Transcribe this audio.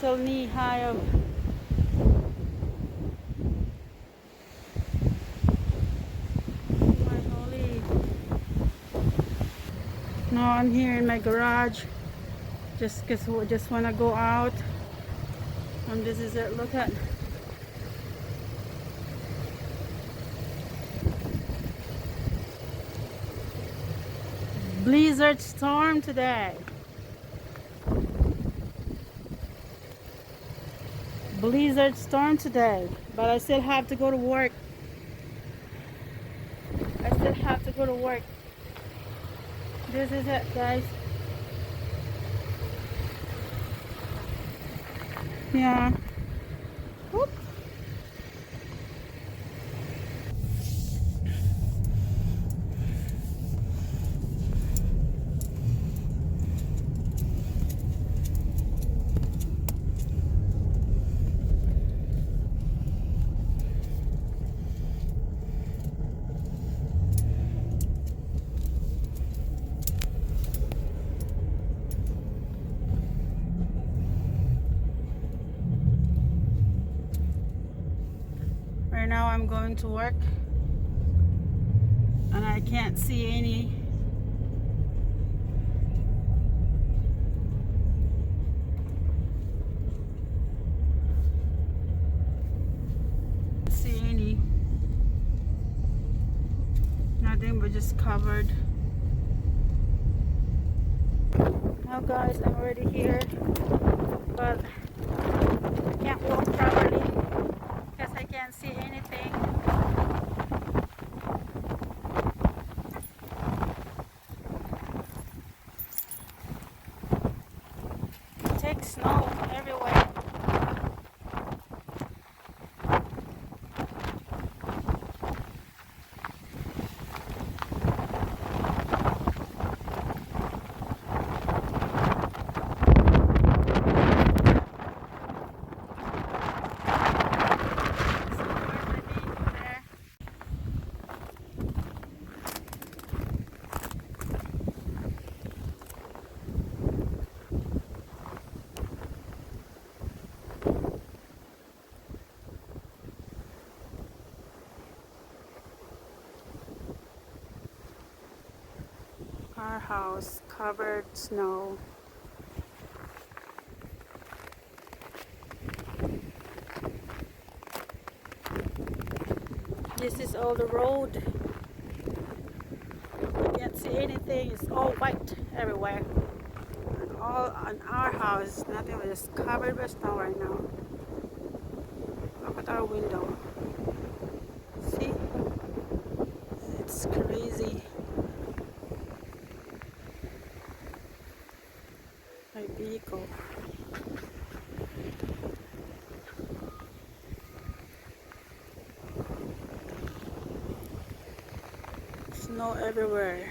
till knee high of my holy. Now I'm here in my garage. Just wanna go out. And this is it. Look at. Blizzard storm today. Blizzard storm today. But I still have to go to work. I still have to go to work. This is it, guys. Yeah. Whoop. Right now I'm going to work and I can't see any nothing but just covered. Now guys, I'm already here, but I can't walk properly because I can't see anything. It takes snow everywhere. Our house covered snow. This is all the road. You can't see anything. It's all white everywhere. And all on our house, nothing was just covered with snow right now. Look at our window. See? It's crazy. My vehicle. Snow everywhere.